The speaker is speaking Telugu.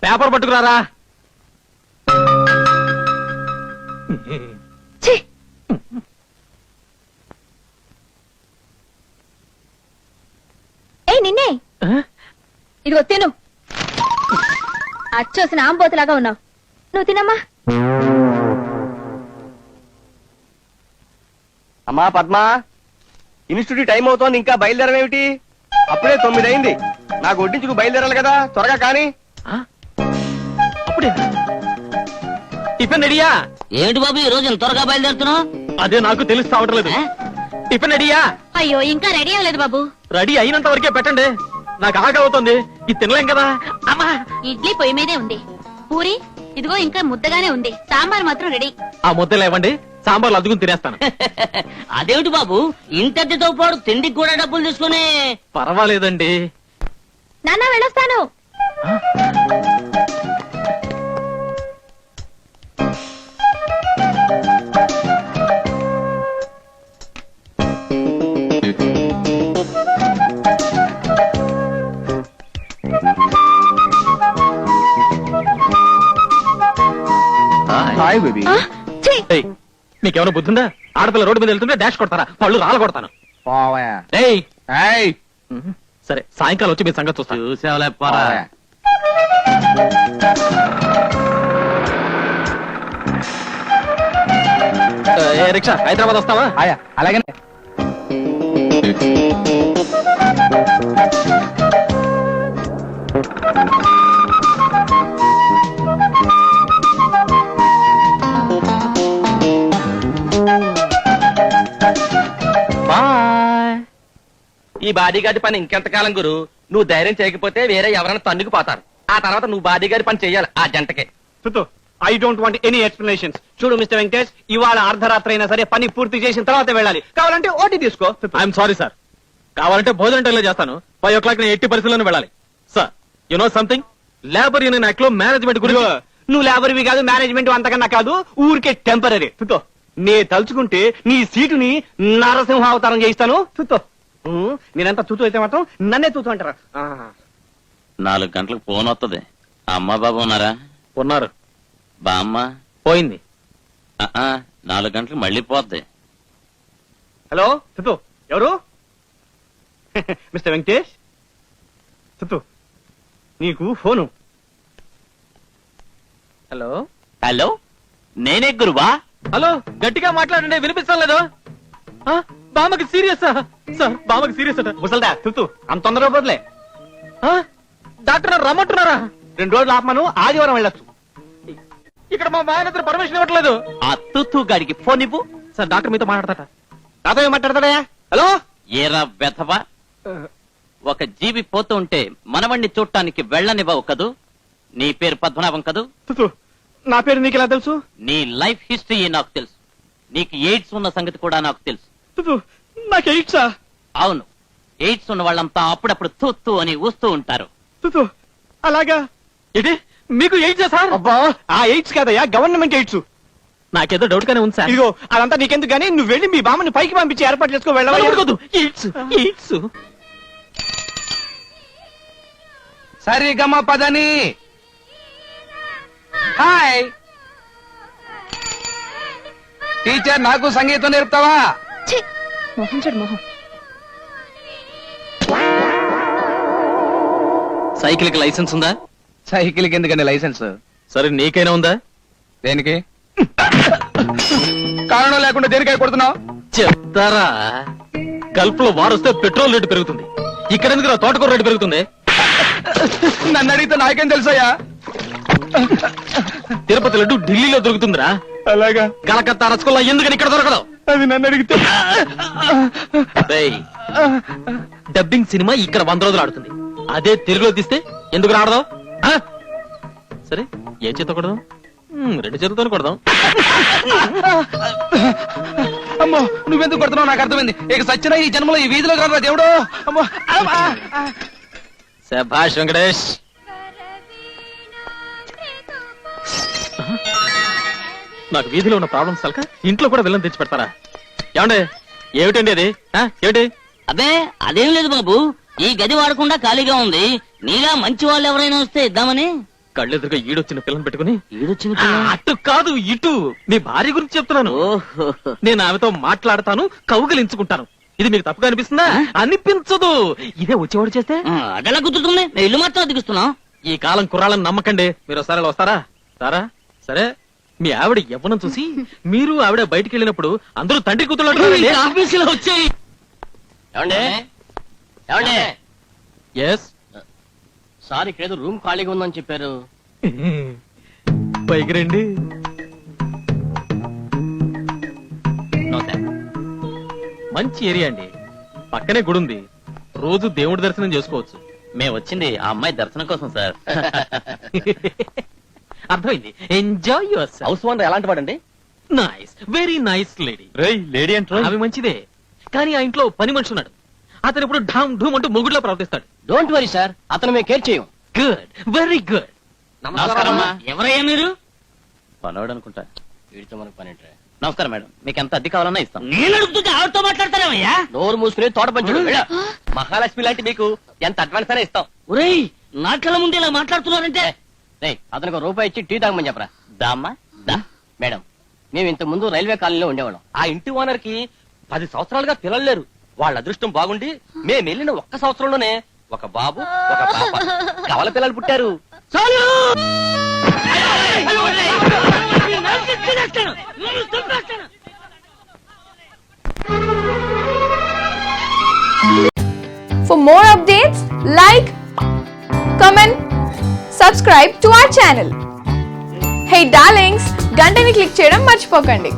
పేపర్ పట్టుకురారా. నిన్నే ఇదిగో తిను. అచ్చోసిన ఆంబోతులాగా ఉన్నావు, నువ్వు తినమ్మా. అమ్మా పద్మా, ఇన్స్టిట్యూట్ టైం అవుతోంది, ఇంకా బయలుదేరమేమిటి? అప్పుడే 9 అయింది. నాకు వడ్డించుకు బయలుదేరాలి కదా, త్వరగా కానీ. అప్పుడే టిఫిన్ రెడీయా? ఏమిటి బాబు ఈ రోజు త్వరగా బయలుదేరుతున్నావు? అదే నాకు తెలిసి అవట్లేదు. టిఫిన్ రెడీయా? అయ్యో ఇంకా రెడీ అవ్వలేదు బాబు. రెడీ అయినంత వరకే పెట్టండి, నాకు ఆకలి అవుతుంది. ఇది తినలేం కదా. అమ్మా, ఇడ్లీ పొయ్యి మీదే ఉంది, పూరి ఇదిగో ఇంకా ముద్దగానే ఉంది, సాంబార్ మాత్రం రెడీ. ఆ ముద్ద లేవండి, సాంబార్లు అద్దుకుని తినేస్తాను. అదేమిటి బాబు ఇంతటితో పాటు తిండికి కూడా డబ్బులు తీసుకుని? పర్వాలేదండి. నాన్న వెళ్ళొస్తాను. Hi baby. మీకేమైనా బుద్ధిందా? ఆడపిల్ల రోడ్డు మీద వెళ్తుంటే డాష్ కొడతారా? పళ్ళు రాళ్ళ కొడతాను. సరే సాయంకాలం వచ్చి మీ సంగతి చూస్తాను. చూసావులే. రిక్షా హైదరాబాద్ వస్తావా? అలాగే. ఈ బాడీగార్డ్ పని ఇంకెంతకాలం గురు? నువ్వు ధైర్యం చేయకపోతే వేరే ఎవరైనా తన్నుకు పోతారు. ఆ తర్వాత నువ్వు బాడీగార్డ్ పని చెయ్యాలి ఆ జంటకే. I don't want any explanations. చూడు మిస్టర్ వెంకటేష్, ఇవాళ అర్ధరాత్రి అయినా సరే పని పూర్తి చేసిన తర్వాత వెళ్ళాలి. కావాలంటే ఓటీ తీసుకో. ఐఎమ్ సారీ సార్, కావాలంటే భోజనం టైంలో చేస్తాను. 5 o'clock నేను ఎట్టి పరిస్థితుల్లో వెళ్ళాలి. Sir you know something, labour union act లో మేనేజ్మెంట్ గురించి. నువ్వు లేబర్వి కాదు, మేనేజ్మెంట్ అంతకన్నా కాదు, ఊరికే టెంపరీ. నే తలుచుకుంటే నీ సీటుని నరసింహ అవతారం చేయిస్తాను. నేనంతా తూతూ అయితే మాత్రం నన్నే తూతూ అంటారా? 4 గంటలకు ఫోన్ వస్తుంది. అమ్మ బాబు ఉన్నారా? ఉన్నారు. బామ్మ పోయింది. 4 గంటలకు మళ్ళీ పోద్ది. హలో తుతు, ఎవరు? మిస్టర్ వెంకటేష్, తుతు నీకు ఫోను. హలో హలో, నేనే గురువా. హలో, గట్టిగా మాట్లాడండి, వినిపిస్తాం లేదు. బామ్మకి సీరియస్ సార్, బామ్మకి సీరియస్ అట. ముసల్దా తుతు, అంత తొందరగా పోదులే. డాక్టర్ రమ్మంటున్నారా? 2 రోజులు ఆపమను, ఆదివారం వెళ్ళొచ్చు. ఇక్కడ మా మాయన పర్మిషన్ ఇవ్వట్లేదు. ఆ తుతు గారికి ఫోన్ ఇవ్వు. సార్ డాక్టర్ మీతో మాట్లాడతాట. నాతో ఏం మాట్లాడతాడయా? హలో. ఏరా వెధవా, ఒక జీవి పోతూ ఉంటే మనవణ్ణి చూడటానికి వెళ్ళనివ్వవు కదూ? నీ పేరు పద్మనాభం కదూ? తుతు, నా పేరు నీకెలా తెలుసు? నీ లైఫ్ హిస్టరీ నాకు తెలుసు. నీకు ఎయిడ్స్ ఉన్న సంగతి కూడా నాకు తెలుసు. నాకు ఎయిడ్సా? అవును, ఎయిడ్స్ ఉన్న వాళ్ళంతా అప్పుడప్పుడు తూత్తు అని ఊస్తూ ఉంటారు. అలాగా? ఇది మీకు ఎయిడ్సా సార్? అబ్బా, ఆ ఎయిడ్స్ కాదయ్యా, గవర్నమెంట్ ఎయిడ్స్. నాకేదో డౌట్ గానే ఉంది సార్. ఇదిగో అదంతా నీకెందుకు గానీ, నువ్వు వెళ్ళి మీ బామ్మని పైకి పంపించి ఏర్పాటు చేసుకో. వెళ్ళవద్దు. ఎయిడ్స్ సరిగమ పదని. హాయ్ టీచర్, నాకు సంగీతం నేర్పుతావా? మొహం చూడు మొహం. సైకిల్ కి లైసెన్స్ ఉందా? సైకిల్ కి ఎందుకండి లైసెన్స్? సరే నీకైనా ఉందా? దేనికి? కారణం లేకుండా దేనికై కొడుతున్నావు? చెప్తారా, గల్ఫ్ లో వారు వస్తే పెట్రోల్ రేటు పెరుగుతుంది, ఇక్కడ ఎందుకు తోటకూర రేటు పెరుగుతుంది? నన్ను అడిగితే నాకేం తెలుసయ్యా? తిరుపతి లడ్డు ఢిల్లీలో దొరుకుతుందిరా. అలాగా? కలకత్తా రసగుల్లా ఎందుకని ఇక్కడ దొరకదు? అది నన్ను అడిగితే. డబ్బింగ్ సినిమా ఇక్కడ 100 రోజులు ఆడుతుంది, అదే తెలుగులో తీస్తే ఎందుకు రాడదాం? సరే ఏ చేత కొడదాం? 2 చేతులతో కొడదాం. అమ్మో, నువ్వెందుకు కొడుతున్నావు నాకు అర్థమైంది. ఇక సచ్చిన ఈ జన్మలో ఈ వీధిలో కాదు దేవుడు. అమ్మో. శభాష్ వెంకటేష్. నాకు వీధిలో ఉన్న ప్రాబ్లమ్స్ కలక ఇంట్లో కూడా విలన్ తెచ్చి పెడతారా? ఏమండే, ఏమిటండి అది? ఏమిటి? అబ్బే అదేం లేదు బాబు, ఈ గది వాడకుండా ఖాళీగా ఉంది. నీలా మంచి వాళ్ళు ఎవరైనా వస్తే ఇద్దామని. కళ్ళెదురుగా ఈడొచ్చిన పిల్లని పెట్టుకుని ఈడొచ్చిన అటు కాదు ఇటు నీ భార్య గురించి చెప్తున్నాను. ఓహో నేను ఆమెతో మాట్లాడతాను, కౌగిలించుకుంటాను. ఇది మీకు తప్పుగా అనిపిస్తుందా? అనిపించదు. ఇదే వచ్చేవాడు చేస్తే అదెలా కుదురుతుంది? నేను ఇల్లు మాత్రం దిగుస్తున్నాం. ఈ కాలం కుర్రాళ్ళని నమ్మకండి. మీరు ఒకసారి ఇలా వస్తారా? సారా సరే, మీ ఆవిడ యవ్వనం చూసి మీరు ఆవిడ బయటికి వెళ్ళినప్పుడు అందరూ తండ్రి కూతురు ఆఫీసులో వచ్చాయి. ఏమండి ఏమండి ఎస్ సార్ ఇక్కడేదో రూమ్ ఖాళీగా ఉందని చెప్పారు. పైకి రండి. మంచి ఏరియా అండి, పక్కనే గుడి ఉంది. రోజు దేవుడి దర్శనం చేసుకోవచ్చు. మేము వచ్చింది ఆ అమ్మాయి దర్శనం కోసం సార్. అర్థమైంది. Enjoy your self. House owner ఎలాంటి వాడండి? Nice, very nice lady. Lady అంటే ఆమె మంచిదే, కానీ ఆ ఇంట్లో పని మనిషి ఉన్నాడు. అతను ఇప్పుడు ఢామ్ ఢూమ్ అంటూ మొగుడులా ప్రవర్తిస్తాడు. డోంట్ వరీ సార్, అతను మేము కేర్ చేయం. Good, very good. ఎవరయ్యా మీరు? పనవాడు అనుకుంటా. వీడితో మనకు పని ఏంట్రా? నమస్కారం మేడం, మీకు ఎంత అద్దె కావాలన్నా ఇస్తాం. నేను అడుగుతుంటే ఆవిడతో మాట్లాడతారేమయ్యా? నోరు మూసుకుని తోట పంచుడు. మహాలక్ష్మి లాంటి మీకు ఎంత అడ్వాన్స్ అయినా ఇస్తాం. ఒరేయ్, నా కళ్ళ ముందు ఇలా మాట్లాడుతున్నారంటే అతనికి రూపాయి ఇచ్చి టీ తాగమని చెప్పరా. దామ్మా దా. మేడం, మేము ఇంత ముందు రైల్వే కాలనీలో ఉండేవాళ్ళం. ఆ ఇంటి ఓనర్ కి 10 సంవత్సరాలుగా పిల్లలు లేరు. వాళ్ళ అదృష్టం బాగుండి మేము వెళ్ళిన ఒక్క సంవత్సరంలోనే ఒక బాబు ఒక పాప కవల పిల్లలు పుట్టారు. For more updates, like, comment, subscribe to our channel. Hey darlings, గంటని click చేయడం మర్చిపోకండి.